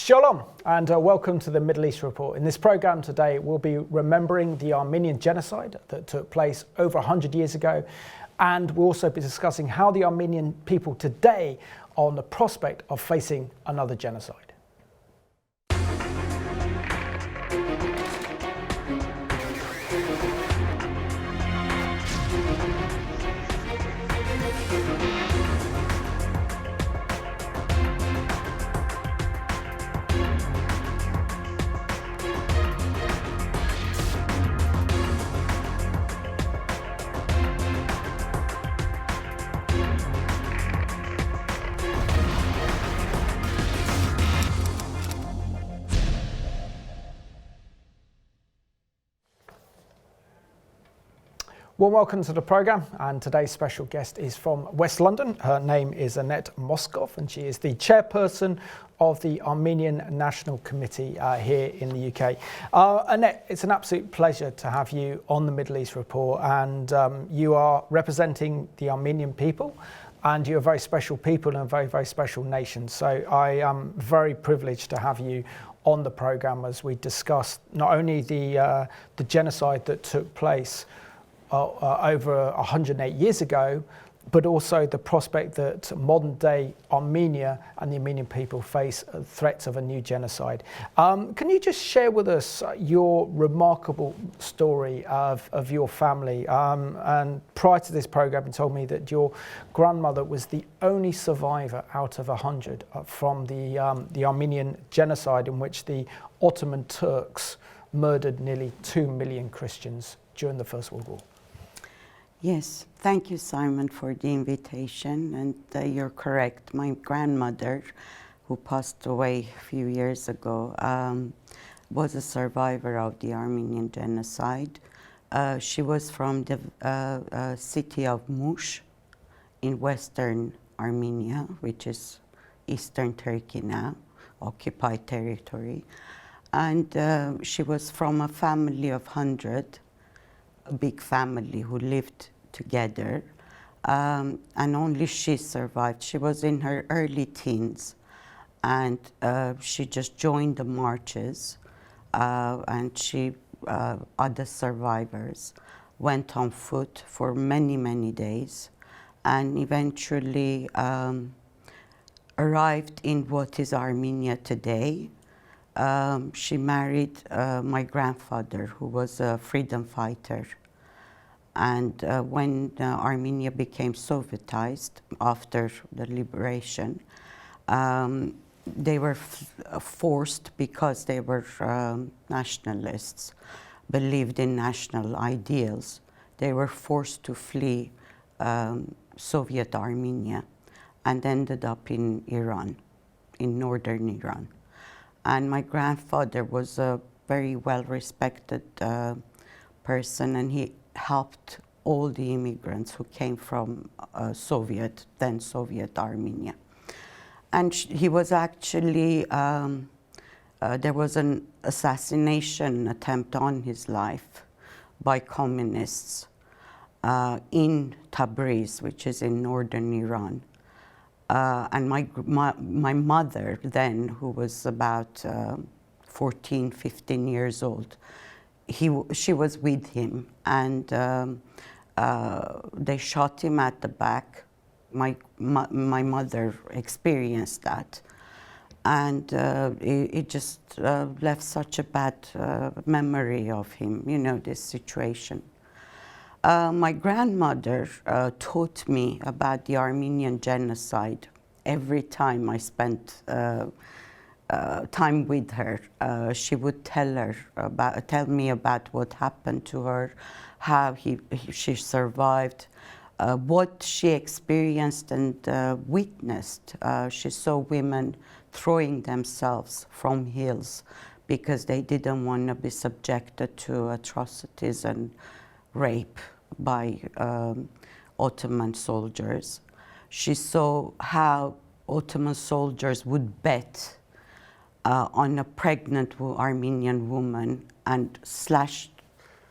Shalom and welcome to the Middle East Report. In this programme today we'll be remembering the Armenian Genocide that took place over 100 years ago, and we'll also be discussing how the Armenian people today are on the prospect of facing another genocide. Well, welcome to the programme, and today's special guest is from West London. Her name is Annette Moskofian, and she is the chairperson of the Armenian National Committee here in the UK. Annette, it's an absolute pleasure to have you on the Middle East Report, and you are representing the Armenian people, and you're a very special people and a very, very special nation. So I am very privileged to have you on the programme as we discuss not only the genocide that took place over 108 years ago, but also the prospect that modern day Armenia and the Armenian people face threats of a new genocide. Can you just share with us your remarkable story of your family? And prior to this program, you told me that your grandmother was the only survivor out of 100 from the Armenian genocide, in which the Ottoman Turks murdered nearly 2 million Christians during the First World War. Yes, thank you, Simon, for the invitation. And you're correct. My grandmother, who passed away a few years ago, was a survivor of the Armenian Genocide. She was from the city of Mush in western Armenia, which is eastern Turkey now, occupied territory. And she was from a family of 100, a big family who lived together, and only she survived. She was in her early teens, and she just joined the marches, and other survivors went on foot for many, many days, and eventually arrived in what is Armenia today. She married my grandfather, who was a freedom fighter. And when Armenia became Sovietized after the liberation, they were forced, because they were nationalists, believed in national ideals. They were forced to flee Soviet Armenia and ended up in Iran, in northern Iran. And my grandfather was a very well-respected person, and he helped all the immigrants who came from then Soviet Armenia. And he was actually, there was an assassination attempt on his life by communists in Tabriz, which is in northern Iran. And my mother then, who was about 14, 15 years old, she was with him, and they shot him at the back. My mother experienced that, and it just left such a bad memory of him, you know, this situation. My grandmother taught me about the Armenian Genocide every time I spent time with her. She would tell me about what happened to her, how she survived, what she experienced and witnessed. She saw women throwing themselves from hills because they didn't want to be subjected to atrocities and rape by Ottoman soldiers. She saw how Ottoman soldiers would bet on a pregnant Armenian woman and slashed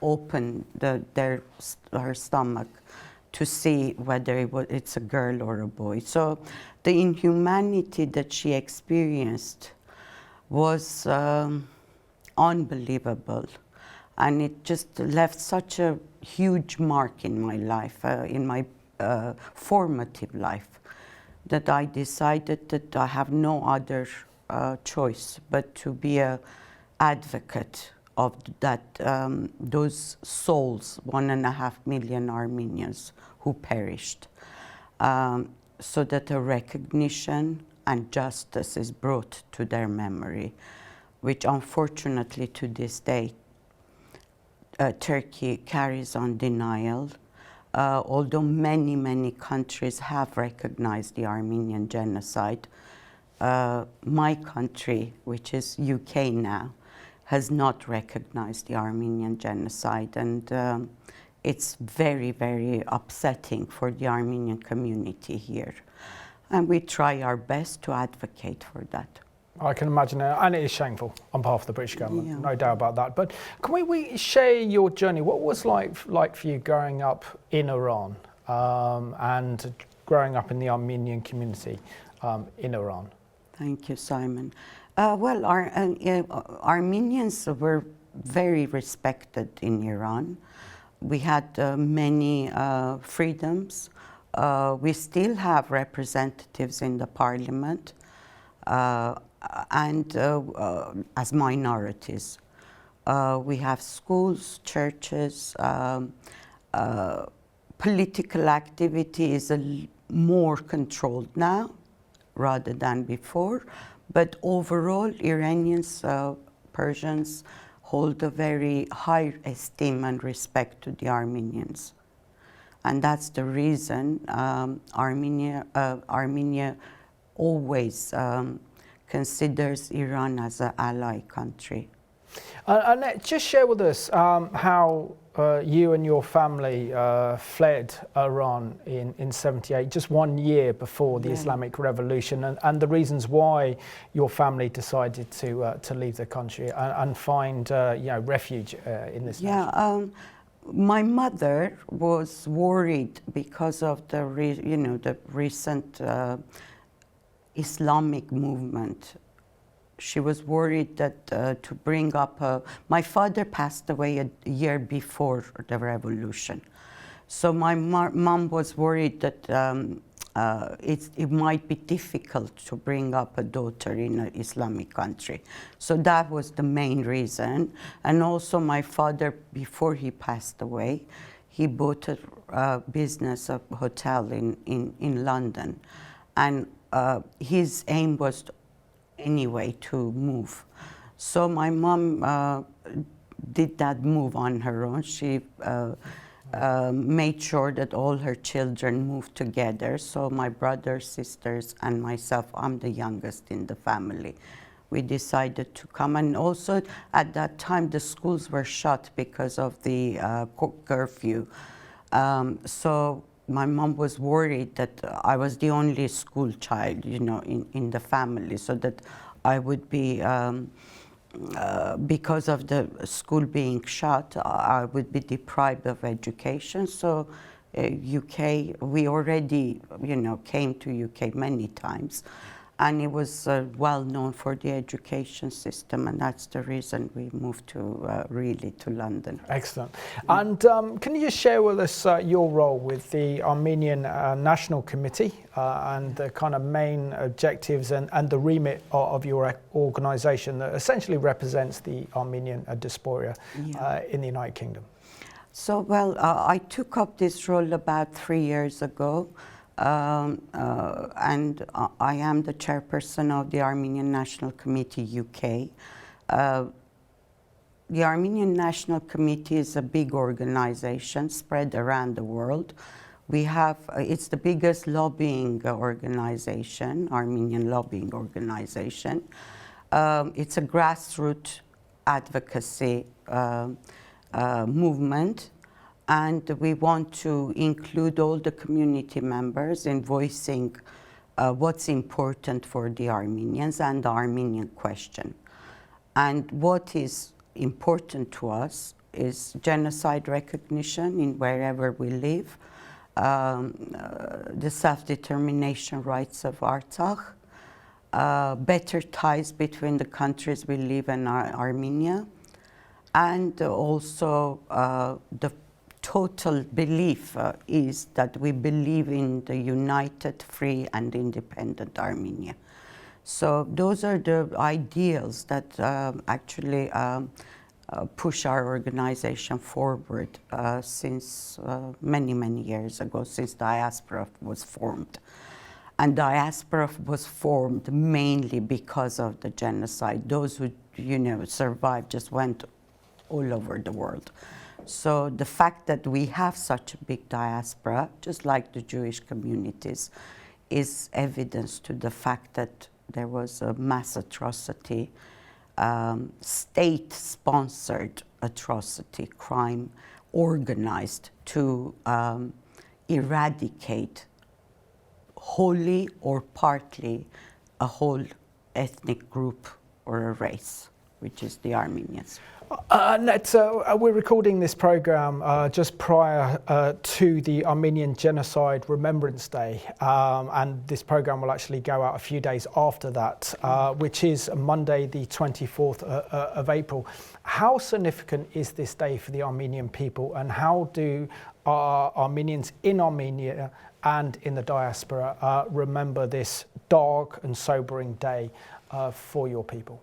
open her stomach to see whether it's a girl or a boy. So the inhumanity that she experienced was unbelievable. And it just left such a huge mark in my life, in my formative life, that I decided that I have no other choice but to be an advocate of that, those souls, 1.5 million Armenians who perished, so that a recognition and justice is brought to their memory, which unfortunately to this day Turkey carries on denial, although many, many countries have recognized the Armenian genocide. My country, which is UK now, has not recognized the Armenian genocide, and it's very, very upsetting for the Armenian community here. And we try our best to advocate for that. I can imagine it, and it is shameful on behalf of the British government, Yeah. no doubt about that. But can we share your journey? What was like for you growing up in Iran and growing up in the Armenian community in Iran? Thank you, Simon. Well, Armenians were very respected in Iran. We had many freedoms. We still have representatives in the parliament. And as minorities. We have schools, churches, political activity is more controlled now rather than before, but overall Iranians, Persians hold a very high esteem and respect to the Armenians. And that's the reason Armenia always considers Iran as an ally country. Annette, just share with us how you and your family fled Iran in '78, just 1 year before the Islamic Revolution, and the reasons why your family decided to leave the country and find refuge in this nation. My mother was worried because of the recent Islamic movement. She was worried that to bring up my father passed away a year before the revolution. So my mom was worried that it might be difficult to bring up a daughter in an Islamic country. So that was the main reason. And also my father, before he passed away, he bought a business, a hotel in London. And his aim was anyway to move. So my mom did that move on her own. She made sure that all her children moved together. So my brothers, sisters, and myself, I'm the youngest in the family. We decided to come. And also at that time, the schools were shut because of the curfew. So my mom was worried that I was the only school child, in the family, so that I would be, because of the school being shut, I would be deprived of education. So UK, we already, came to UK many times. And it was well known for the education system, and that's the reason we moved to London. Excellent. And can you just share with us your role with the Armenian National Committee and the kind of main objectives and the remit of your organisation that essentially represents the Armenian diaspora in the United Kingdom? So, well, I took up this role about 3 years ago. And I am the chairperson of the Armenian National Committee UK. The Armenian National Committee is a big organization spread around the world. We have, it's the biggest lobbying organization, Armenian lobbying organization. It's a grassroots advocacy movement. And we want to include all the community members in voicing what's important for the Armenians and the Armenian question. And what is important to us is genocide recognition in wherever we live, the self-determination rights of Artsakh, better ties between the countries we live in Armenia, and also the total belief is that we believe in the united, free and independent Armenia. So those are the ideals that actually push our organization forward since many, many years ago, since diaspora was formed. And diaspora was formed mainly because of the genocide. Those who, survived just went all over the world. So the fact that we have such a big diaspora, just like the Jewish communities, is evidence to the fact that there was a mass atrocity, state-sponsored atrocity, crime, organized to eradicate wholly or partly a whole ethnic group or a race, which is the Armenians. Annette, we're recording this programme just prior to the Armenian Genocide Remembrance Day, and this programme will actually go out a few days after that, which is Monday the 24th of April. How significant is this day for the Armenian people, and how do Armenians in Armenia and in the diaspora remember this dark and sobering day for your people?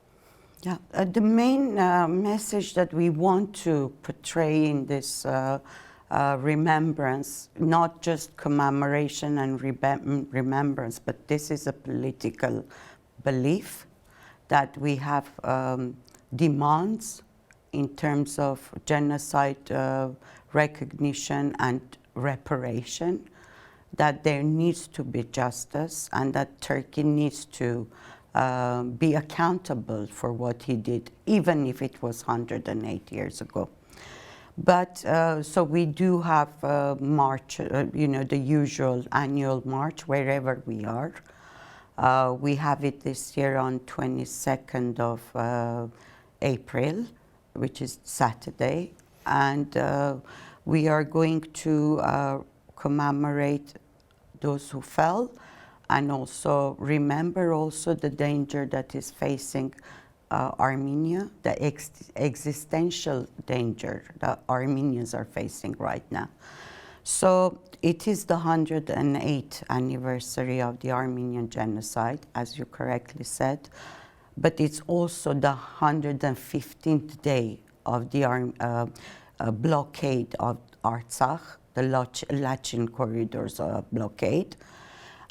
Yeah, the main message that we want to portray in this remembrance, not just commemoration and remembrance, but this is a political belief that we have demands in terms of genocide recognition and reparation, that there needs to be justice, and that Turkey needs to be accountable for what he did, even if it was 108 years ago. But so we do have march, the usual annual march wherever we are. We have it this year on 22nd of April, which is Saturday, and we are going to commemorate those who fell, and also remember also the danger that is facing Armenia, the existential danger that Armenians are facing right now. So it is the 108th anniversary of the Armenian Genocide, as you correctly said, but it's also the 115th day of the blockade of Artsakh, the Lachin corridors blockade.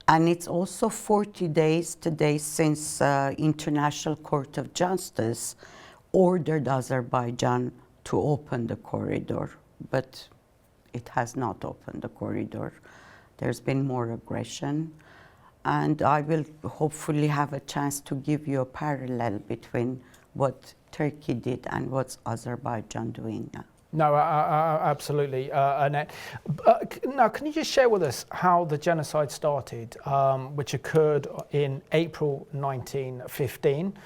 And it's also 40 days today since International Court of Justice ordered Azerbaijan to open the corridor, but it has not opened the corridor. There's been more aggression, and I will hopefully have a chance to give you a parallel between what Turkey did and what's Azerbaijan doing now. No, absolutely, Annette. Now, can you just share with us how the genocide started, which occurred in April 1915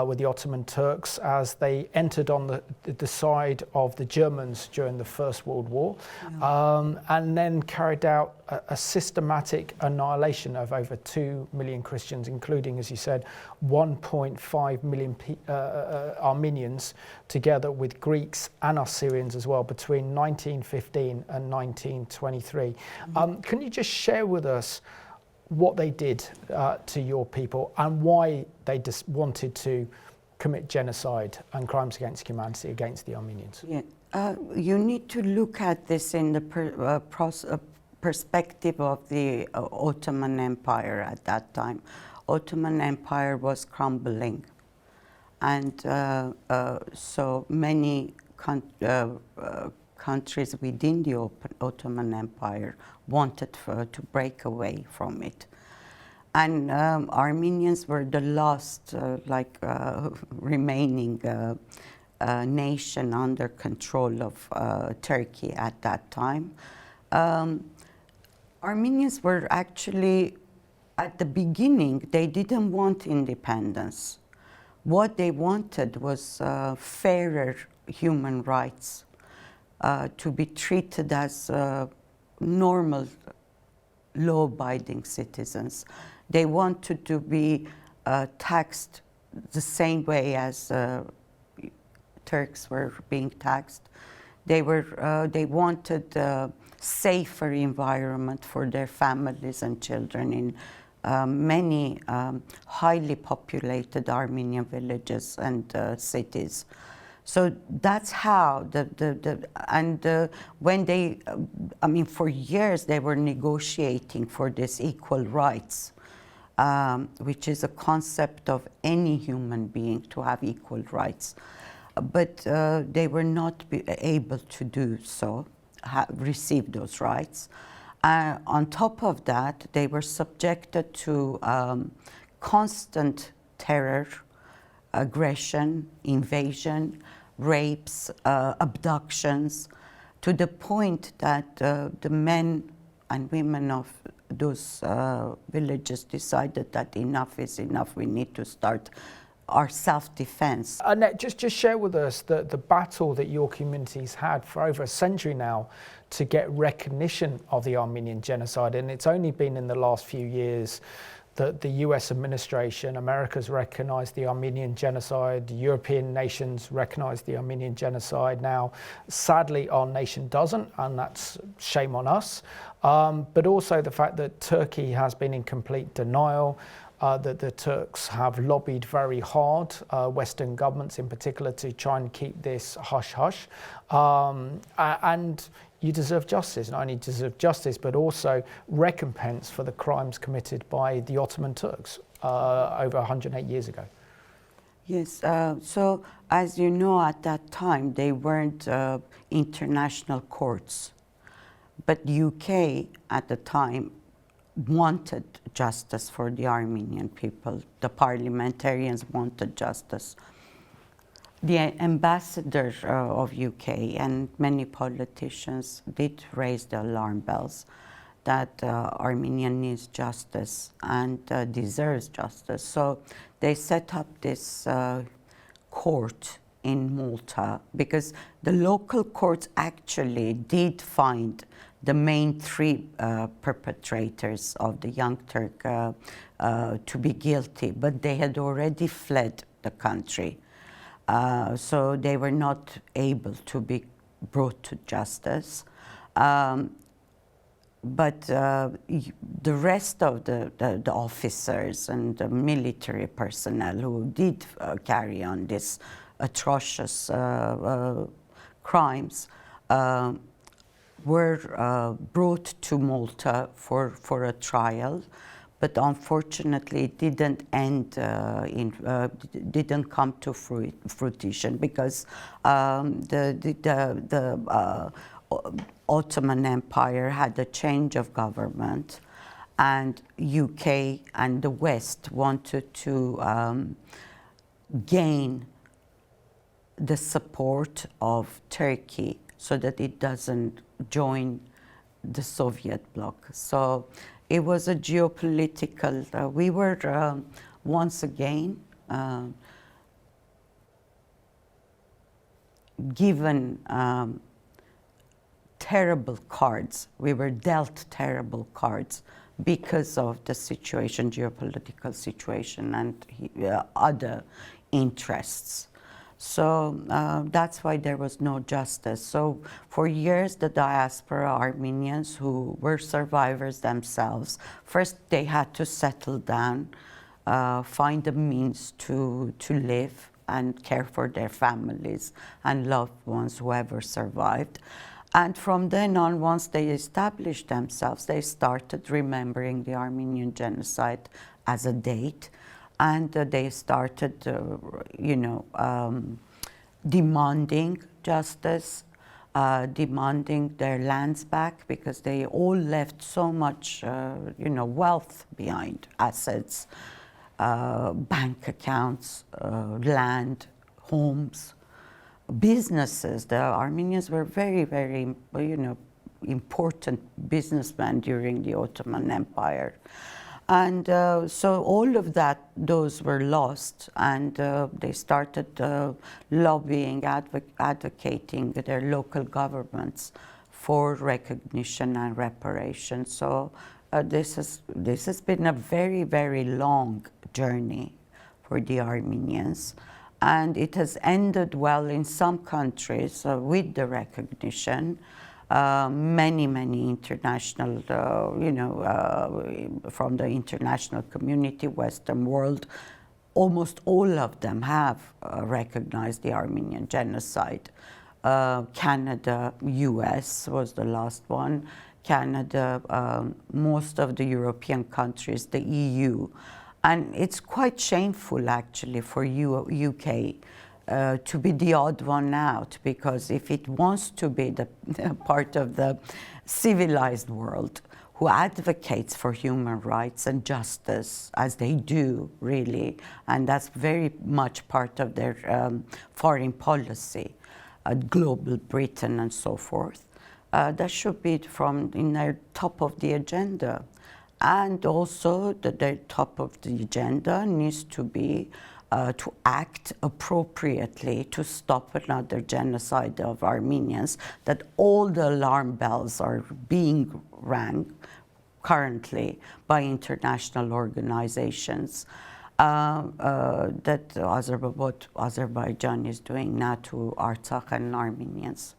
with the Ottoman Turks as they entered on the side of the Germans during the First World War, and then carried out a systematic annihilation of over 2 million Christians, including, as you said, 1.5 million Armenians, together with Greeks and Assyrians as well, between 1915 and 1923. Can you just share with us what they did to your people and why they just wanted to commit genocide and crimes against humanity against the Armenians? Yeah. You need to look at this in the perspective of the Ottoman Empire at that time. Ottoman Empire was crumbling, and so many countries within the Ottoman Empire wanted to break away from it. And Armenians were the last remaining nation under control of Turkey at that time. Armenians were actually, at the beginning, they didn't want independence. What they wanted was fairer human rights, to be treated as normal, law-abiding citizens. They wanted to be taxed the same way as Turks were being taxed. They wanted a safer environment for their families and children in many highly populated Armenian villages and cities. So that's how when they, I mean, for years they were negotiating for this equal rights, which is a concept of any human being to have equal rights. But they were not able to do so, receive those rights. On top of that, they were subjected to constant terror, aggression, invasion, rapes, abductions, to the point that the men and women of those villages decided that enough is enough, we need to start our self-defense. Annette, just share with us the battle that your community's had for over a century now to get recognition of the Armenian genocide, and it's only been in the last few years that the US administration, America's recognized the Armenian genocide, European nations recognize the Armenian genocide now. Sadly, our nation doesn't, and that's shame on us. But also the fact that Turkey has been in complete denial, that the Turks have lobbied very hard, Western governments in particular, to try and keep this hush-hush. And you deserve justice, not only deserve justice, but also recompense for the crimes committed by the Ottoman Turks over 108 years ago. Yes, so as you know, at that time, they weren't international courts. But UK at the time wanted justice for the Armenian people. The parliamentarians wanted justice. The ambassador of UK and many politicians did raise the alarm bells that Armenia needs justice and deserves justice. So they set up this court in Malta, because the local courts actually did find the main three perpetrators of the Young Turk to be guilty, but they had already fled the country. So they were not able to be brought to justice. But the rest of the officers and the military personnel who did carry on this atrocious crimes were brought to Malta for a trial. But unfortunately, it didn't end didn't come to fruition, because the Ottoman Empire had a change of government, and UK and the West wanted to gain the support of Turkey so that it doesn't join the Soviet bloc. So it was a geopolitical, we were once again given terrible cards. We were dealt terrible cards because of the situation, geopolitical situation, and other interests. So that's why there was no justice. So for years, the diaspora Armenians who were survivors themselves, first they had to settle down, find a means to live and care for their families and loved ones, whoever survived. And from then on, once they established themselves, they started remembering the Armenian genocide as a date. And they started, demanding justice, demanding their lands back, because they all left so much, wealth behind, assets, bank accounts, land, homes, businesses. The Armenians were very, very, important businessmen during the Ottoman Empire. And so all of those were lost, and they started lobbying, advocating their local governments for recognition and reparation. So this has been a very, very long journey for the Armenians. And it has ended well in some countries with the recognition. Many international, from the international community, Western world, almost all of them have recognized the Armenian genocide. Canada, US was the last one. Canada, most of the European countries, the EU. And it's quite shameful, actually, for UK to be the odd one out, because if it wants to be the part of the civilized world who advocates for human rights and justice, as they do, really, and that's very much part of their foreign policy, global Britain and so forth, that should be in their top of the agenda. And also the top of the agenda needs to be to act appropriately to stop another genocide of Armenians, that all the alarm bells are being rang currently by international organizations, that what Azerbaijan is doing now to Artsakh and Armenians.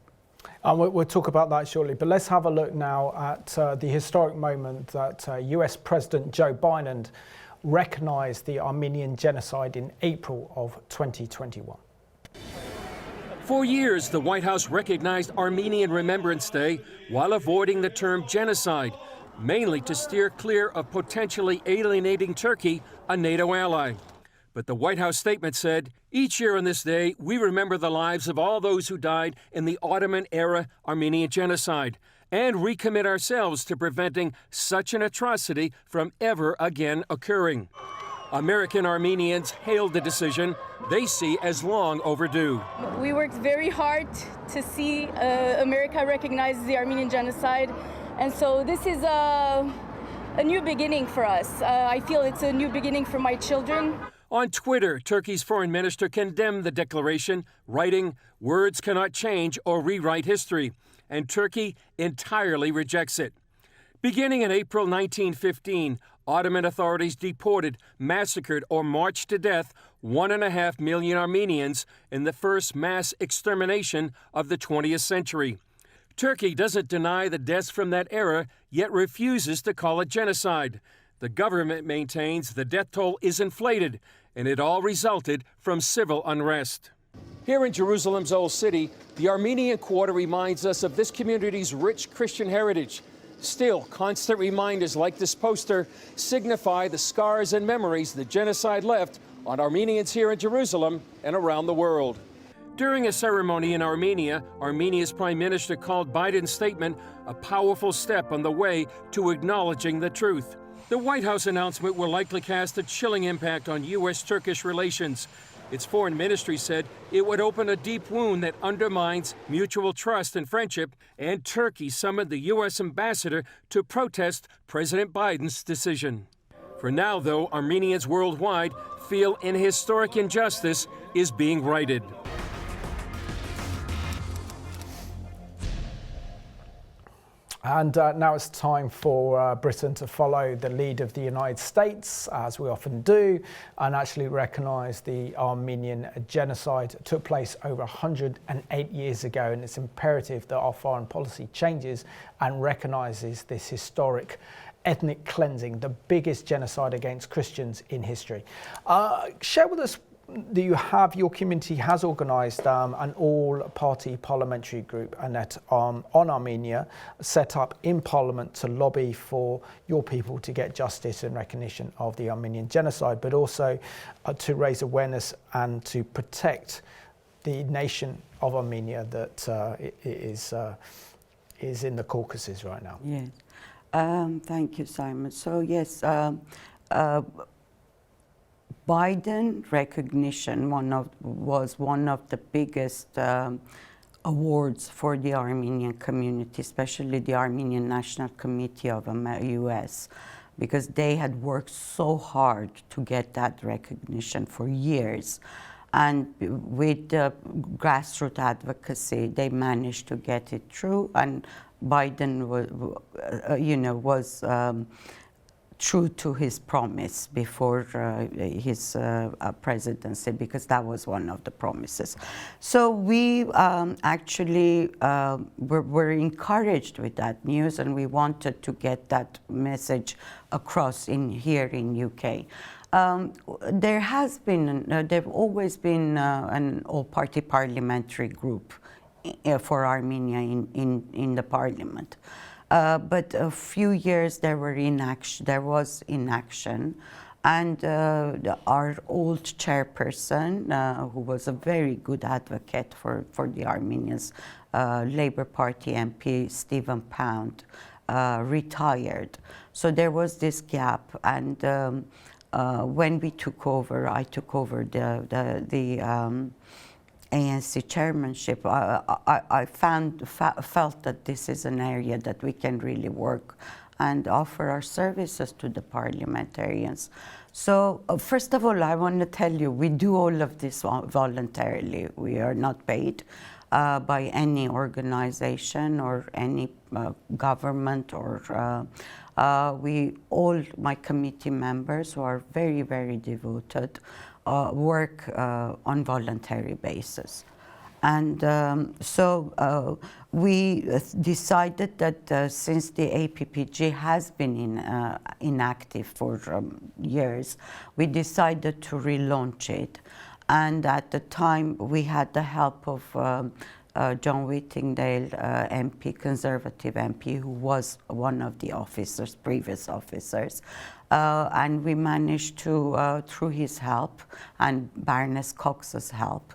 We'll talk about that shortly, but let's have a look now at the historic moment that US President Joe Biden recognized the Armenian genocide in April of 2021. For years, the White House recognized Armenian Remembrance Day while avoiding the term genocide, mainly to steer clear of potentially alienating Turkey, a NATO ally. But the White House statement said, each year on this day, we remember the lives of all those who died in the Ottoman-era Armenian genocide and recommit ourselves to preventing such an atrocity from ever again occurring. American Armenians hailed the decision they see as long overdue. We worked very hard to see America recognize the Armenian genocide, and so this is a new beginning for us. I feel it's a new beginning for my children. On Twitter, Turkey's foreign minister condemned the declaration, writing, "Words cannot change or rewrite history," and Turkey entirely rejects it. Beginning in April 1915, Ottoman authorities deported, massacred, or marched to death 1.5 million Armenians in the first mass extermination of the 20th century. Turkey doesn't deny the deaths from that era, yet refuses to call it genocide. The government maintains the death toll is inflated, and it all resulted from civil unrest. Here in Jerusalem's Old City, the Armenian Quarter reminds us of this community's rich Christian heritage. Still, constant reminders like this poster signify the scars and memories the genocide left on Armenians here in Jerusalem and around the world. During a ceremony in Armenia, Armenia's Prime Minister called Biden's statement a powerful step on the way to acknowledging the truth. The White House announcement will likely cast a chilling impact on U.S.-Turkish relations. Its foreign ministry said it would open a deep wound that undermines mutual trust and friendship, and Turkey summoned the U.S. ambassador to protest President Biden's decision. For now, though, Armenians worldwide feel an historic injustice is being righted. And now it's time for Britain to follow the lead of the United States, as we often do, and actually recognise the Armenian genocide took place over 108 years ago, and it's imperative that our foreign policy changes and recognises this historic ethnic cleansing, the biggest genocide against Christians in history. Share with us that your community has organised an all-party parliamentary group, Annette, on Armenia, set up in Parliament to lobby for your people to get justice and recognition of the Armenian genocide, but also to raise awareness and to protect the nation of Armenia that is in the Caucasus right now. Yes. Thank you, Simon. So yes, Biden recognition was one of the biggest awards for the Armenian community, especially the Armenian National Committee of US, because they had worked so hard to get that recognition for years. And with grassroots advocacy, they managed to get it through. And Biden was true to his promise before his presidency, because that was one of the promises. So we actually were encouraged with that news, and we wanted to get that message across here in UK. There has been, there've always been an all-party parliamentary group for Armenia in the parliament. But a few years there was inaction, and our old chairperson, who was a very good advocate for the Armenians, Labour Party MP Stephen Pound, retired. So there was this gap, and when we took over, I took over the ANC chairmanship, I felt that this is an area that we can really work and offer our services to the parliamentarians. So first of all, I want to tell you, we do all of this voluntarily. We are not paid by any organization or any government, or all my committee members, who are very, very devoted, work on voluntary basis. And so we decided that since the APPG has been inactive for years, we decided to relaunch it. And at the time, we had the help of John Whittingdale, MP, Conservative MP, who was one of the officers, previous officers. And we managed to, through his help and Baroness Cox's help,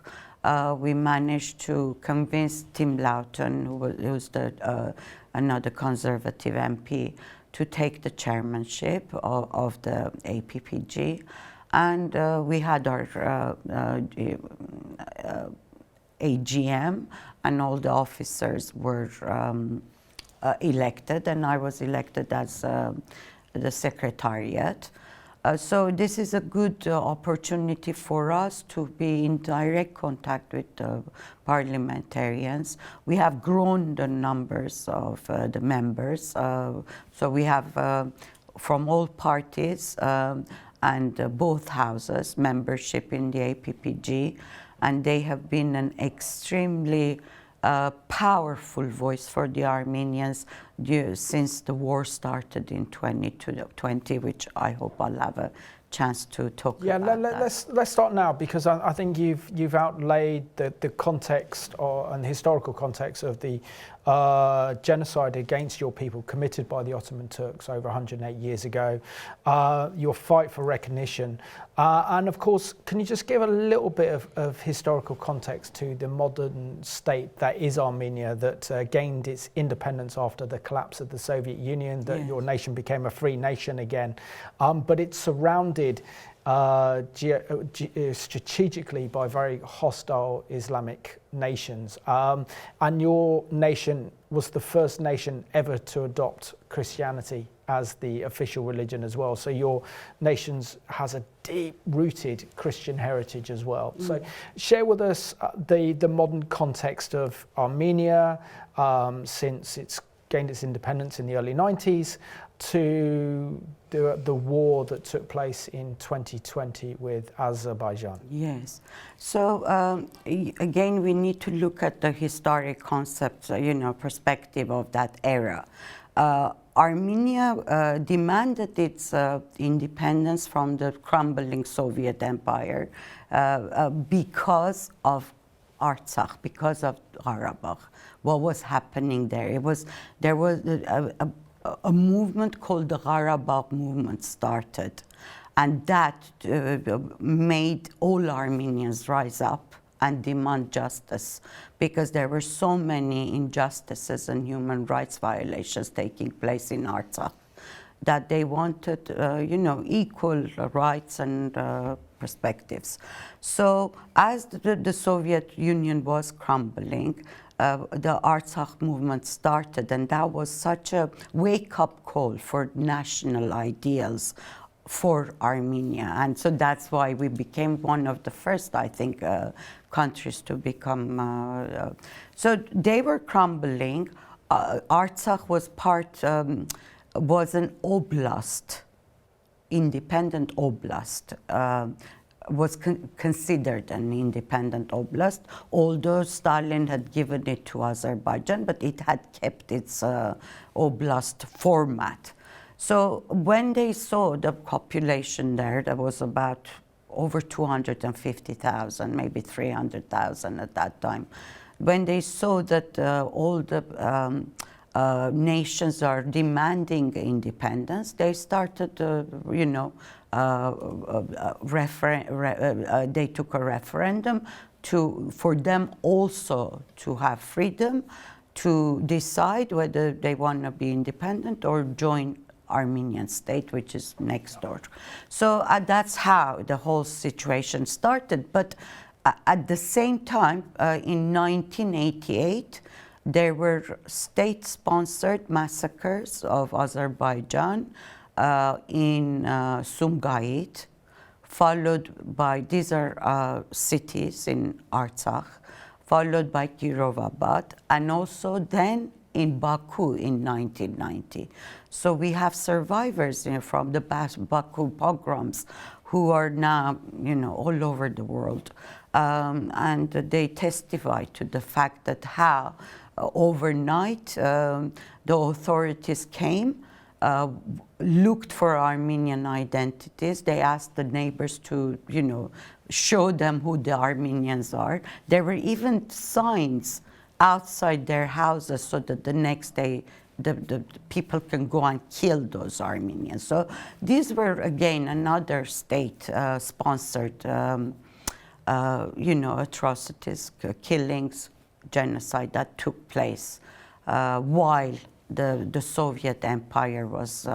we managed to convince Tim Loughton, who was another Conservative MP, to take the chairmanship of the APPG. And we had our AGM, and all the officers were elected, and I was elected as the secretariat. So this is a good opportunity for us to be in direct contact with the parliamentarians. We have grown the numbers of the members. So we have from all parties and both houses membership in the APPG, and they have been an extremely powerful voice for the Armenians since the war started in 2020, which I hope I'll have a chance to talk about. Let's start now, because I think you've outlaid the context and historical context of the genocide against your people committed by the Ottoman Turks over 108 years ago, your fight for recognition, and of course, can you just give a little bit of historical context to the modern state that is Armenia, that gained its independence after the collapse of the Soviet Union, that yes, your nation became a free nation again, but it's surrounded strategically by very hostile Islamic nations, and your nation was the first nation ever to adopt Christianity as the official religion as well. So your nation has a deep-rooted Christian heritage as well. So share with us the modern context of Armenia since it's gained its independence in the early 90s to the war that took place in 2020 with Azerbaijan. Yes. So again, we need to look at the historic concept, perspective of that era. Armenia demanded its independence from the crumbling Soviet Empire because of Artsakh, because of Karabakh. What was happening there? There was a movement called the Karabakh movement started, and that made all Armenians rise up and demand justice, because there were so many injustices and human rights violations taking place in Artsakh that they wanted, equal righs and perspectives. So as the Soviet Union was crumbling, the Artsakh movement started, and that was such a wake-up call for national ideals for Armenia. And so that's why we became one of the first, I think, countries to become... so they were crumbling. Artsakh was was an oblast independent oblast. Was considered an independent oblast, although Stalin had given it to Azerbaijan, but it had kept its oblast format. So when they saw the population there was about over 250,000, maybe 300,000 at that time. When they saw that all the nations are demanding independence, they started, they took a referendum for them also to have freedom to decide whether they want to be independent or join Armenian state, which is next door. So that's how the whole situation started. But at the same time, in 1988, there were state-sponsored massacres of Azerbaijan in Sumgait, followed by, these are cities in Artsakh, followed by Kirovabad, and also then in Baku in 1990. So we have survivors from the Baku pogroms who are now, all over the world. And they testify to the fact that how overnight the authorities came, looked for Armenian identities. They asked the neighbors to, show them who the Armenians are. There were even signs outside their houses so that the next day the people can go and kill those Armenians. So these were, again, another state-sponsored, atrocities, killings, genocide that took place while the Soviet Empire was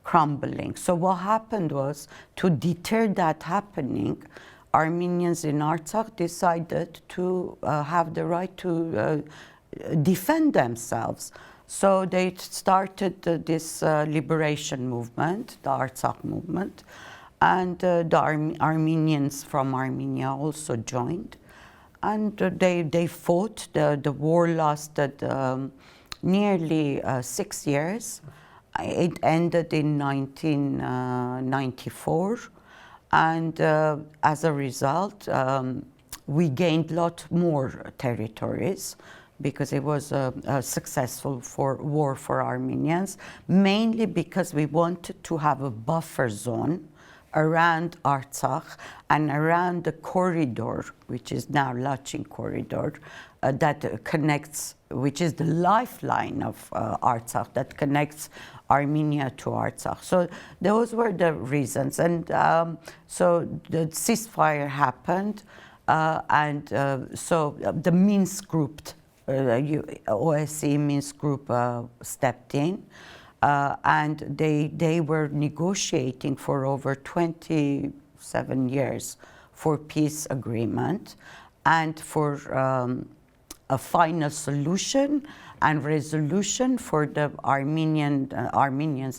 crumbling. So what happened was, to deter that happening, Armenians in Artsakh decided to have the right to defend themselves. So they started this liberation movement, the Artsakh movement, and the Armenians from Armenia also joined. And they fought. The war lasted nearly 6 years. It ended in 1994. And as a result, we gained a lot more territories because it was a successful war for Armenians, mainly because we wanted to have a buffer zone around Artsakh and around the corridor, which is now Lachin corridor, that connects, which is the lifeline of Artsakh, that connects Armenia to Artsakh. So those were the reasons. And so the ceasefire happened, and so the Minsk group, OSCE Minsk group stepped in, and they were negotiating for over 27 years for peace agreement and for a final solution and resolution for the Armenians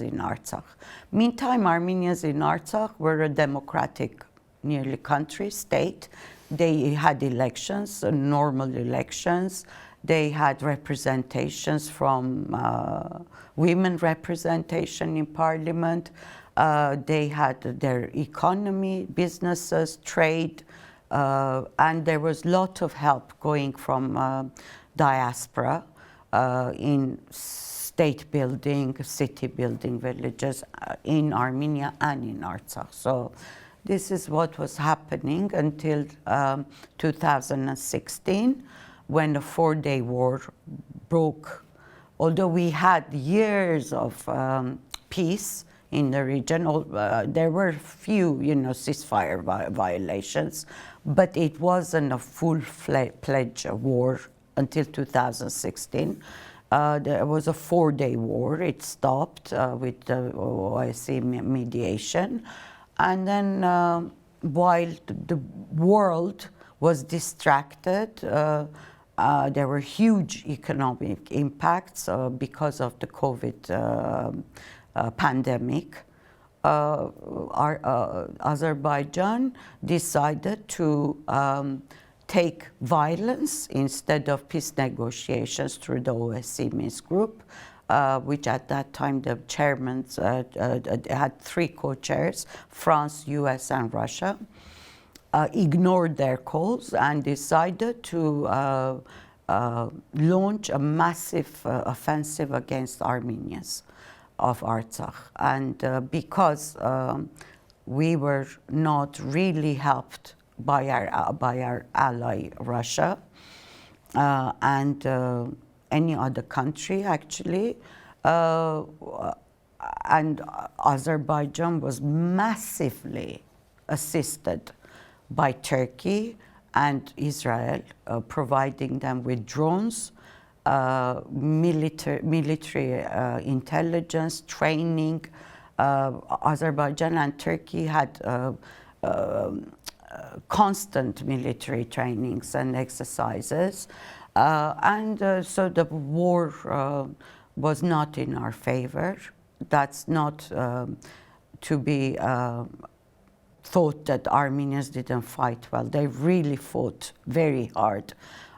in Artsakh. Meantime, Armenians in Artsakh were a democratic, nearly country, state. They had elections, normal elections. They had representations from women representation in parliament. They had their economy, businesses, trade, and there was a lot of help going from diaspora in state building, city building, villages in Armenia and in Artsakh. So this is what was happening until 2016, when the 4-day war broke. Although we had years of peace in the region, there were few, ceasefire violations, but it wasn't a full-fledged war until 2016. There was a 4-day war. It stopped with the OSCE mediation. And then while the world was distracted, there were huge economic impacts because of the COVID pandemic. Azerbaijan decided to take violence instead of peace negotiations through the OSCE Minsk group. which at that time the chairmen had 3 co-chairs, France, US, and Russia, ignored their calls and decided to launch a massive offensive against Armenians of Artsakh. And because we were not really helped by our ally Russia and any other country actually, and Azerbaijan was massively assisted by Turkey and Israel, providing them with drones, military intelligence, training. Azerbaijan and Turkey had constant military trainings and exercises. So the war was not in our favor. That's not to be thought that Armenians didn't fight well. They really fought very hard.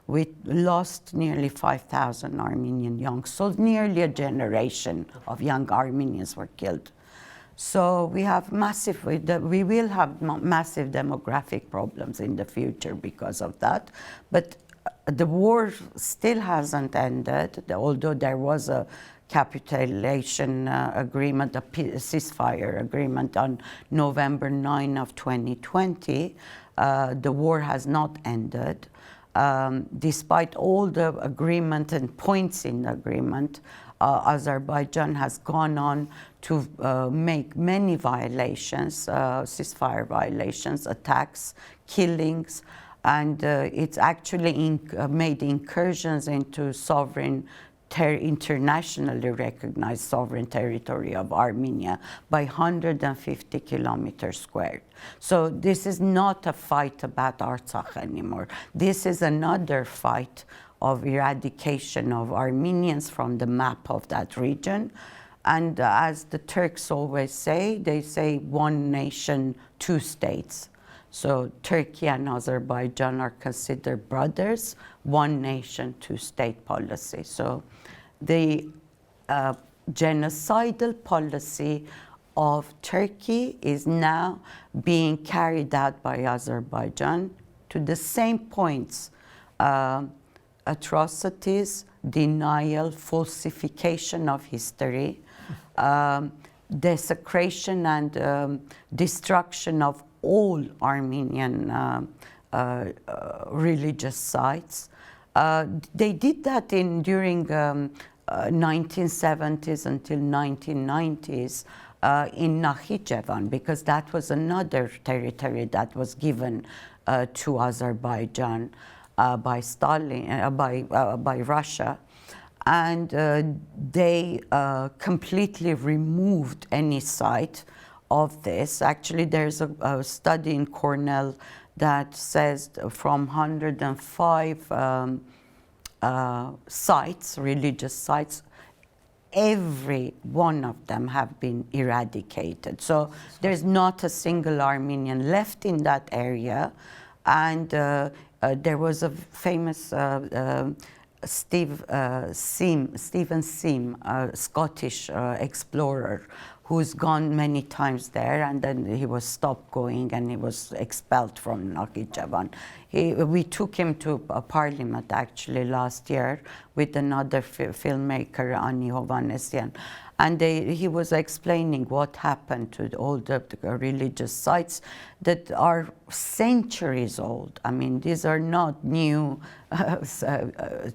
We lost nearly 5,000 Armenian young, so nearly a generation of young Armenians were killed. So we have we will have massive demographic problems in the future because of that. But the war still hasn't ended, although there was a capitulation agreement, a ceasefire agreement on November 9 of 2020. The war has not ended. Despite all the agreement and points in the agreement, Azerbaijan has gone on to make many violations, ceasefire violations, attacks, killings, and it's actually made incursions into internationally recognized sovereign territory of Armenia by 150 kilometers squared. So this is not a fight about Artsakh anymore. This is another fight of eradication of Armenians from the map of that region. And as the Turks always say, they say 1 nation, 2 states. So Turkey and Azerbaijan are considered brothers, 1 nation, 2 state policy. So the genocidal policy of Turkey is now being carried out by Azerbaijan to the same points. Atrocities, denial, falsification of history, desecration and destruction of all Armenian religious sites. They did that during 1970s until 1990s in Nakhichevan, because that was another territory that was given to Azerbaijan by Russia, and they completely removed any site of this. Actually, there's a study in Cornell that says from 105 sites, religious sites, every one of them have been eradicated. So there's not a single Armenian left in that area. And there was a famous Stephen Sim, a Scottish explorer, who's gone many times there, and then he was stopped going and he was expelled from Nakhichevan. We took him to a parliament actually last year with another filmmaker, Ani Hovanesyan, and he was explaining what happened to all the religious sites that are centuries old. I mean, these are not new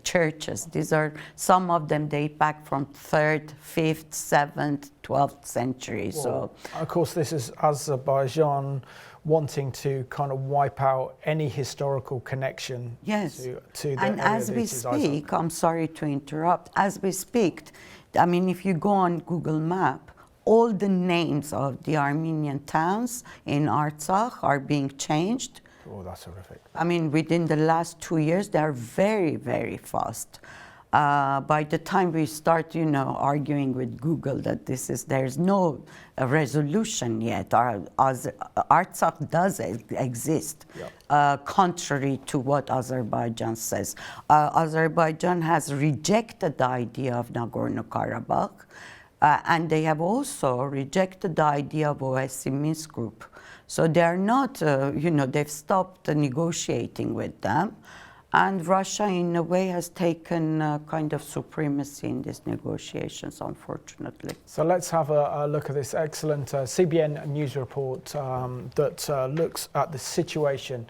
churches. These are, some of them date back from 3rd, 5th, 7th, 12th century. Well, so, of course, this is Azerbaijan wanting to kind of wipe out any historical connection to the and as we speak, I'm sorry to interrupt, as we speak, I mean, if you go on Google Map, all the names of the Armenian towns in Artsakh are being changed. Oh, that's horrific. I mean, within the last 2 years, they are very, very fast. By the time we start, arguing with Google that there's no resolution yet. Artsakh does exist, contrary to what Azerbaijan says. Azerbaijan has rejected the idea of Nagorno-Karabakh, and they have also rejected the idea of OSCE Minsk group. So they are not, they've stopped negotiating with them. And Russia, in a way, has taken kind of supremacy in these negotiations, unfortunately. So let's have a look at this excellent CBN news report that looks at the situation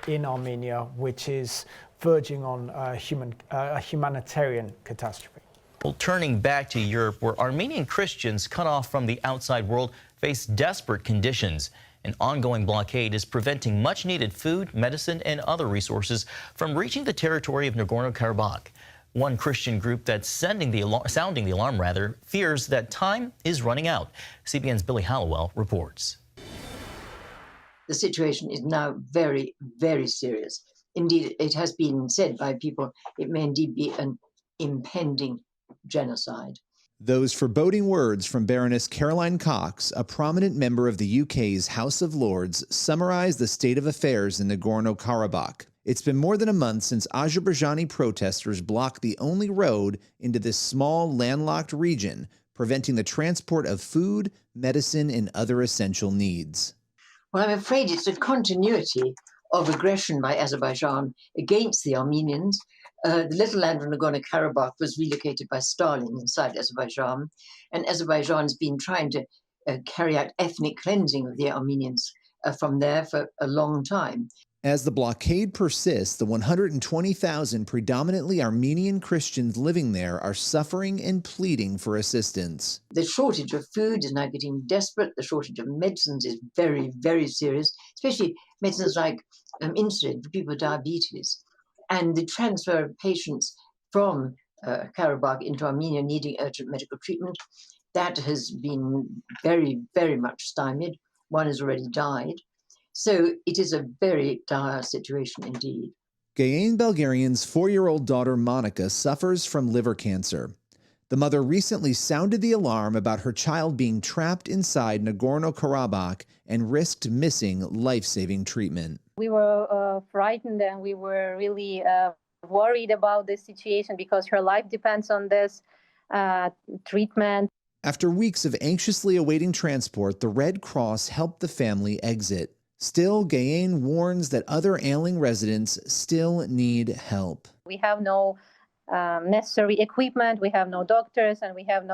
in Armenia, which is verging on a humanitarian catastrophe. Well, turning back to Europe, where Armenian Christians cut off from the outside world face desperate conditions. An ongoing blockade is preventing much-needed food, medicine, and other resources from reaching the territory of Nagrono-Karabakh. One Christian group that's sounding the alarm, fears that time is running out. CBN's Billy Hallowell reports. The situation is now very, very serious. Indeed, it has been said by people, it may indeed be an impending genocide. Those foreboding words from Baroness Caroline Cox, a prominent member of the UK's House of Lords, summarize the state of affairs in Nagorno-Karabakh. It's been more than a month since Azerbaijani protesters blocked the only road into this small, landlocked region, preventing the transport of food, medicine, and other essential needs. Well, I'm afraid it's a continuity of aggression by Azerbaijan against the Armenians. The little land of Nagorno-Karabakh was relocated by Stalin inside Azerbaijan, and Azerbaijan has been trying to carry out ethnic cleansing of the Armenians from there for a long time. As the blockade persists, the 120,000 predominantly Armenian Christians living there are suffering and pleading for assistance. The shortage of food is now getting desperate. The shortage of medicines is very, very serious, especially medicines like insulin for people with diabetes. And the transfer of patients from Karabakh into Armenia needing urgent medical treatment, that has been very, very much stymied. One has already died. So it is a very dire situation indeed. Gayen Belgarian's 4-year-old daughter Monica suffers from liver cancer. The mother recently sounded the alarm about her child being trapped inside Nagorno-Karabakh and risked missing life-saving treatment. We were frightened and we were really worried about this situation because her life depends on this treatment. After weeks of anxiously awaiting transport, the Red Cross helped the family exit. Still, Gayen warns that other ailing residents still need help. We have no necessary equipment, we have no doctors, and we have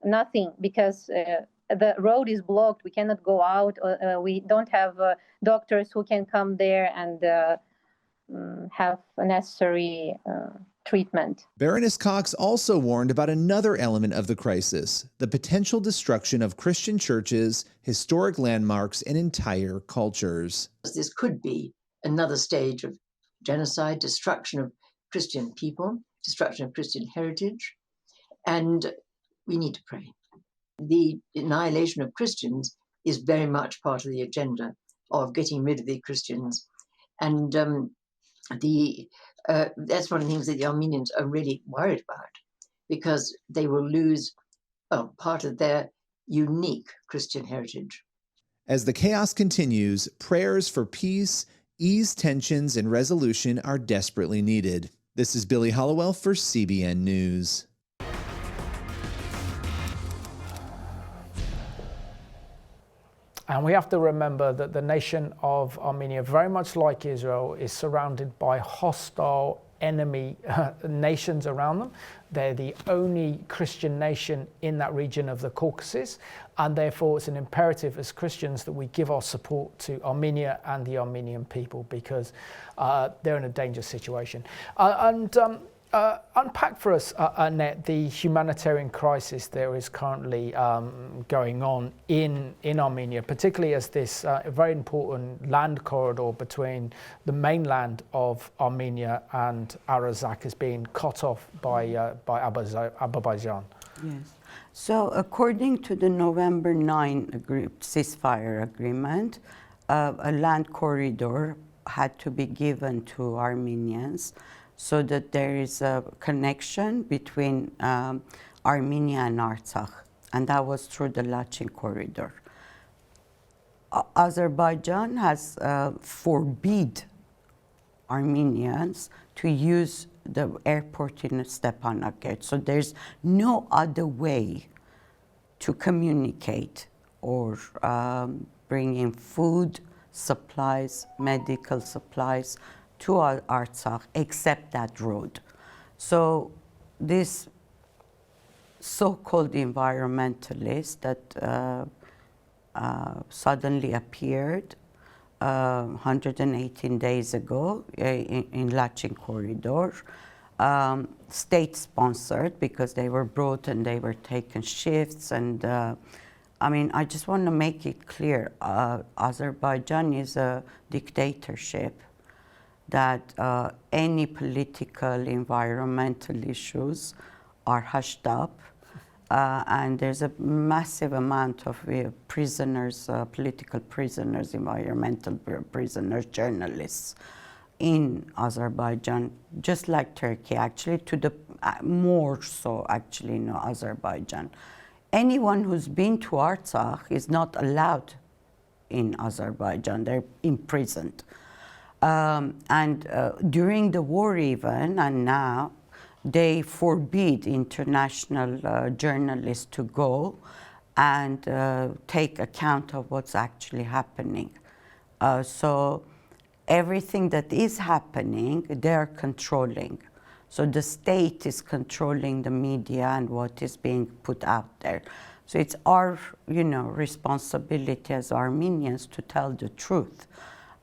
nothing because the road is blocked. We cannot go out. We don't have doctors who can come there and have a necessary treatment. Baroness Cox also warned about another element of the crisis, the potential destruction of Christian churches, historic landmarks, and entire cultures. This could be another stage of genocide, destruction of Christian people, destruction of Christian heritage, and we need to pray. The annihilation of Christians is very much part of the agenda of getting rid of the Christians, and that's one of the things that the Armenians are really worried about, because they will lose part of their unique Christian heritage. As the chaos continues, prayers for peace, ease tensions, and resolution are desperately needed. This is Billy Hallowell for CBN News. And we have to remember that the nation of Armenia, very much like Israel, is surrounded by hostile enemy nations around them. They're the only Christian nation in that region of the Caucasus, and therefore it's an imperative as Christians that we give our support to Armenia and the Armenian people, because they're in a dangerous situation. Unpack for us, Annette, the humanitarian crisis there is currently going on in Armenia, particularly as this very important land corridor between the mainland of Armenia and Artsakh is being cut off by Azerbaijan. Yes. So according to the November 9 ceasefire agreement, a land corridor had to be given to Armenians so that there is a connection between Armenia and Artsakh, and that was through the Lachin corridor. Azerbaijan has forbid Armenians to use the airport in Stepanakert. So there's no other way to communicate or bring in food, supplies, medical supplies to Artsakh except that road. So this so-called environmentalist that suddenly appeared 118 days ago in Lachin corridor, state-sponsored, because they were brought and they were taken shifts. And I mean, I just want to make it clear, Azerbaijan is a dictatorship, that any political, environmental issues are hushed up. And there's a massive amount of prisoners, political prisoners, environmental prisoners, journalists in Azerbaijan, just like Turkey, actually, to the more so actually in Azerbaijan. Anyone who's been to Artsakh is not allowed in Azerbaijan. They're imprisoned. And during the war even, and now, they forbid international journalists to go and take account of what's actually happening. So everything that is happening, they're controlling. So the state is controlling the media and what is being put out there. So it's our, responsibility as Armenians to tell the truth.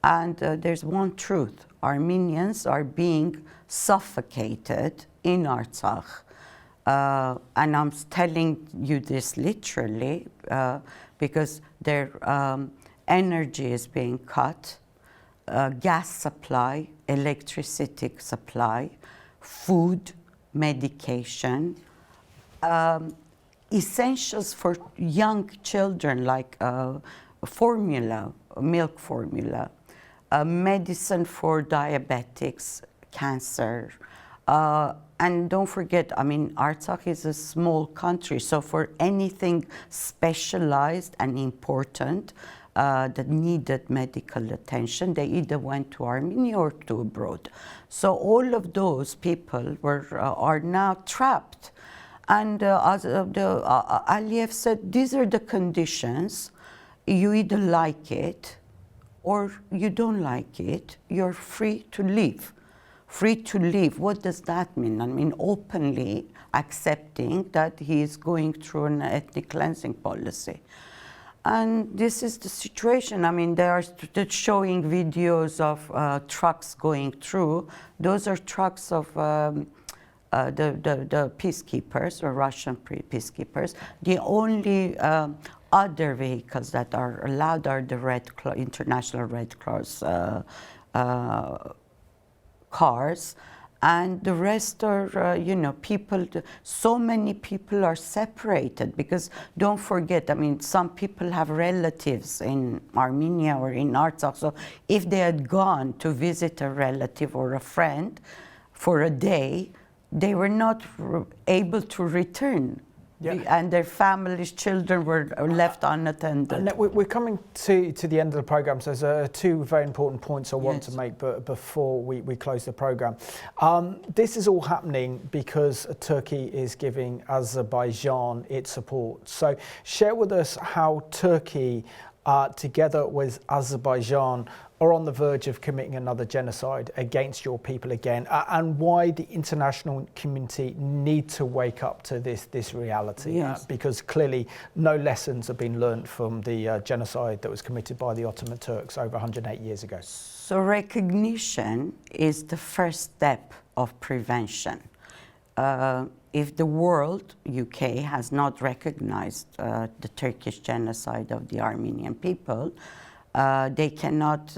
And there's one truth. Armenians are being suffocated in Artsakh. And I'm telling you this literally because their energy is being cut, gas supply, electricity supply, food, medication, essentials for young children like formula, milk formula, medicine for diabetics, cancer. And don't forget, Artsakh is a small country, so for anything specialized and important that needed medical attention, they either went to Armenia or to abroad. So all of those people are now trapped. And as Aliyev said, these are the conditions. You either like it or you don't like it. You're free to leave. Free to leave, what does that mean? Openly accepting that he is going through an ethnic cleansing policy. And this is the situation. They are showing videos of trucks going through. Those are trucks of the peacekeepers, or Russian peacekeepers. The only other vehicles that are allowed are the International Red Cross cars, and the rest are, people. So many people are separated because don't forget, some people have relatives in Armenia or in Artsakh. So if they had gone to visit a relative or a friend for a day, they were not able to return. Yeah. And their families, children were left unattended. And we're coming to the end of the programme, so there's two very important points I want to make before we close the programme. This is all happening because Turkey is giving Azerbaijan its support. So share with us how Turkey, together with Azerbaijan, are on the verge of committing another genocide against your people again, and why the international community need to wake up to this reality. Yes. Because clearly no lessons have been learned from the genocide that was committed by the Ottoman Turks over 108 years ago. So recognition is the first step of prevention. If the world, UK, has not recognized the Turkish genocide of the Armenian people, they cannot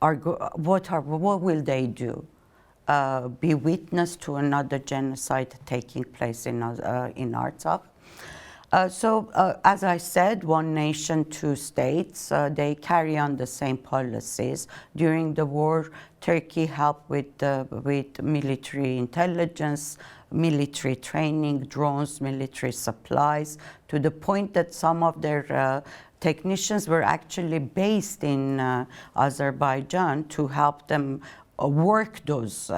what will they do? Be witness to another genocide taking place in Artsakh? As I said, one nation, two states, they carry on the same policies. During the war, Turkey helped with military intelligence, military training, drones, military supplies, to the point that some of their technicians were actually based in Azerbaijan to help them work those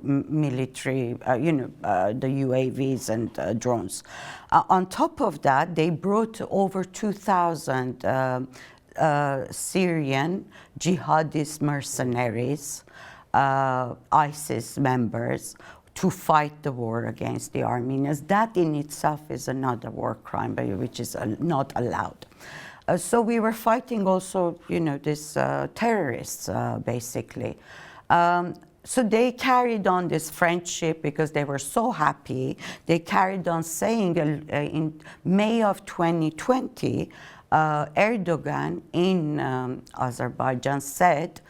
military, the UAVs and drones. On top of that, they brought over 2,000 Syrian jihadist mercenaries, ISIS members, to fight the war against the Armenians. That in itself is another war crime, which is not allowed. So we were fighting also, these terrorists, basically. So they carried on this friendship because they were so happy. They carried on saying in May of 2020, Erdogan in Azerbaijan said,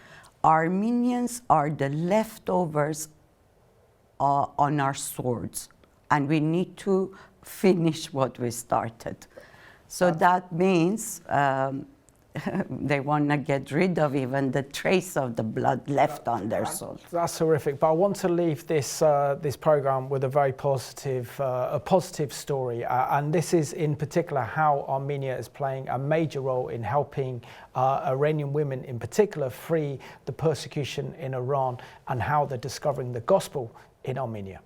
Armenians are the leftovers on our swords, and we need to finish what we started. So that means they want to get rid of even the trace of the blood left on their swords. That's horrific. But I want to leave this this program with a very positive story, and this is in particular how Armenia is playing a major role in helping Iranian women, in particular, free the persecution in Iran, and how they're discovering the gospel in Armenia.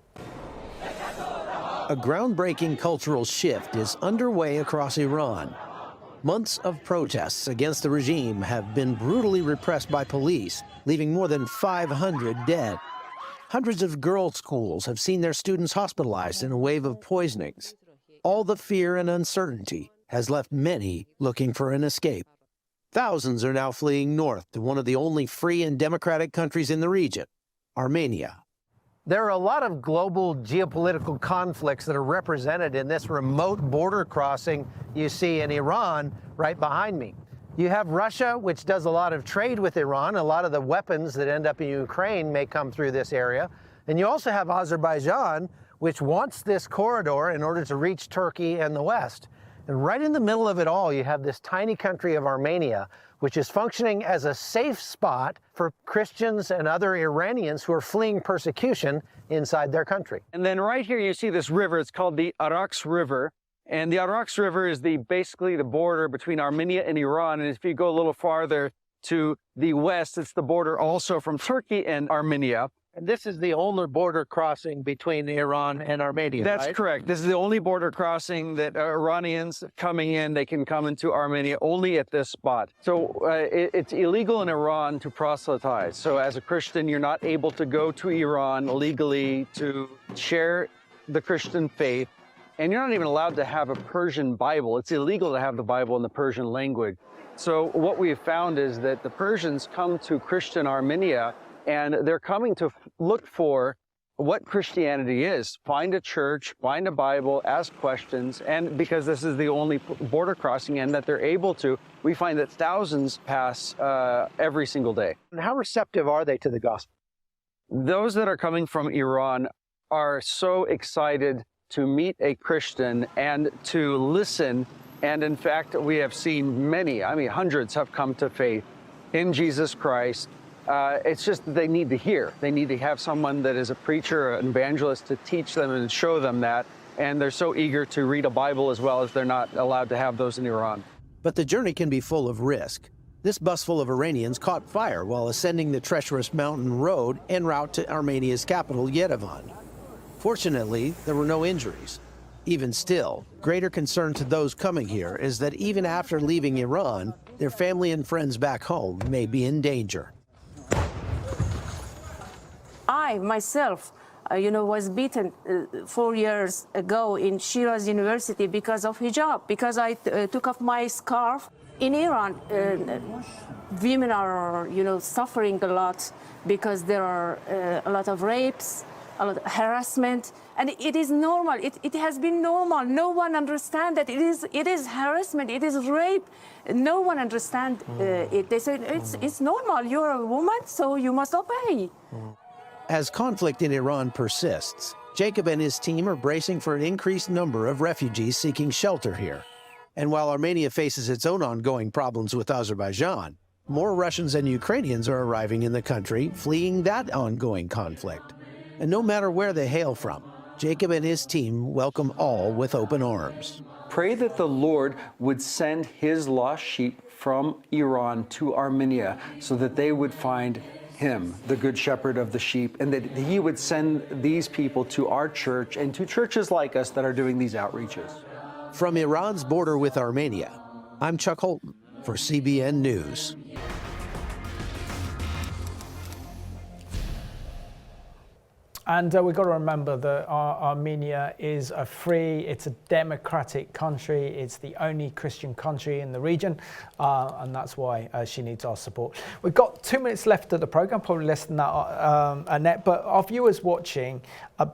A groundbreaking cultural shift is underway across Iran. Months of protests against the regime have been brutally repressed by police, leaving more than 500 dead. Hundreds of girls' schools have seen their students hospitalized in a wave of poisonings. All the fear and uncertainty has left many looking for an escape. Thousands are now fleeing north to one of the only free and democratic countries in the region, Armenia. There are a lot of global geopolitical conflicts that are represented in this remote border crossing you see in Iran right behind me. You have Russia, which does a lot of trade with Iran. A lot of the weapons that end up in Ukraine may come through this area. And you also have Azerbaijan, which wants this corridor in order to reach Turkey and the West. And right in the middle of it all, you have this tiny country of Armenia, which is functioning as a safe spot for Christians and other Iranians who are fleeing persecution inside their country. And then right here you see this river. It's called the Araks River. And the Araks River is basically the border between Armenia and Iran. And if you go a little farther to the west, it's the border also from Turkey and Armenia. And this is the only border crossing between Iran and Armenia, That's right? correct. This is the only border crossing that Iranians coming in, they can come into Armenia only at this spot. So it's illegal in Iran to proselytize. So as a Christian, you're not able to go to Iran legally to share the Christian faith. And you're not even allowed to have a Persian Bible. It's illegal to have the Bible in the Persian language. So what we've found is that the Persians come to Christian Armenia, and they're coming to look for what Christianity is. Find a church, find a Bible, ask questions, and because this is the only border crossing and that they're able to, we find that thousands pass every single day. And how receptive are they to the gospel? Those that are coming from Iran are so excited to meet a Christian and to listen. And in fact, we have seen many, hundreds have come to faith in Jesus Christ. It's just that they need to hear. They need to have someone that is a preacher, an evangelist, to teach them and show them that. And they're so eager to read a Bible as well, as they're not allowed to have those in Iran. But the journey can be full of risk. This bus full of Iranians caught fire while ascending the treacherous mountain road en route to Armenia's capital, Yerevan. Fortunately, there were no injuries. Even still, greater concern to those coming here is that even after leaving Iran, their family and friends back home may be in danger. I myself, was beaten 4 years ago in Shiraz University because of hijab, because I took off my scarf. In Iran, women are, suffering a lot because there are a lot of rapes, a lot of harassment, and it is normal. It has been normal. No one understands that it is harassment. It is rape. No one understands it. They say it's normal. You're a woman, so you must obey. As conflict in Iran persists, Jacob and his team are bracing for an increased number of refugees seeking shelter here. And while Armenia faces its own ongoing problems with Azerbaijan, more Russians and Ukrainians are arriving in the country, fleeing that ongoing conflict. And no matter where they hail from, Jacob and his team welcome all with open arms. Pray that the Lord would send his lost sheep from Iran to Armenia so that they would find him, the good shepherd of the sheep, and that he would send these people to our church and to churches like us that are doing these outreaches. From Iran's border with Armenia, I'm Chuck Holton for CBN News. And we've got to remember that Armenia is it's a democratic country. It's the only Christian country in the region, and that's why she needs our support. We've got 2 minutes left of the programme, probably less than that, Annette, but our viewers watching,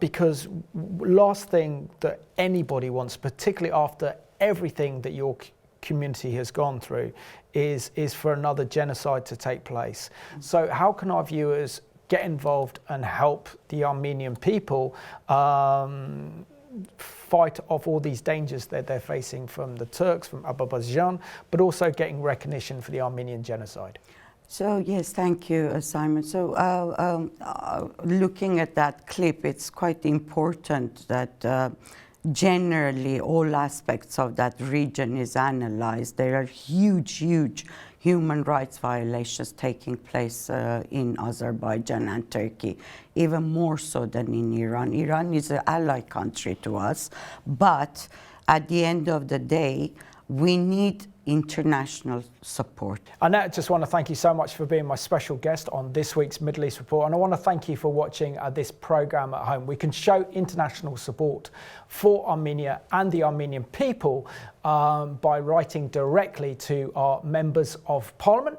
because last thing that anybody wants, particularly after everything that your community has gone through, is for another genocide to take place. So how can our viewers get involved and help the Armenian people fight off all these dangers that they're facing from the Turks, from Azerbaijan, but also getting recognition for the Armenian genocide? So yes, thank you, Simon. So looking at that clip, it's quite important that generally all aspects of that region is analyzed. There are huge human rights violations taking place in Azerbaijan and Turkey, even more so than in Iran. Iran is an ally country to us, but at the end of the day, we need international support. Annette, I just want to thank you so much for being my special guest on this week's Middle East Report, and I want to thank you for watching this programme at home. We can show international support for Armenia and the Armenian people by writing directly to our members of parliament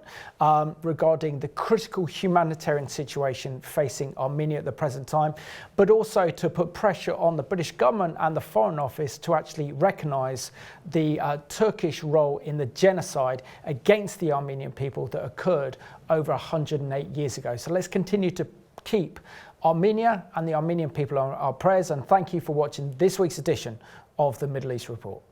regarding the critical humanitarian situation facing Armenia at the present time, but also to put pressure on the British government and the Foreign Office to actually recognise the Turkish role in the genocide against the Armenian people that occurred over 108 years ago. So let's continue to keep Armenia and the Armenian people on our prayers, and thank you for watching this week's edition of the Middle East Report.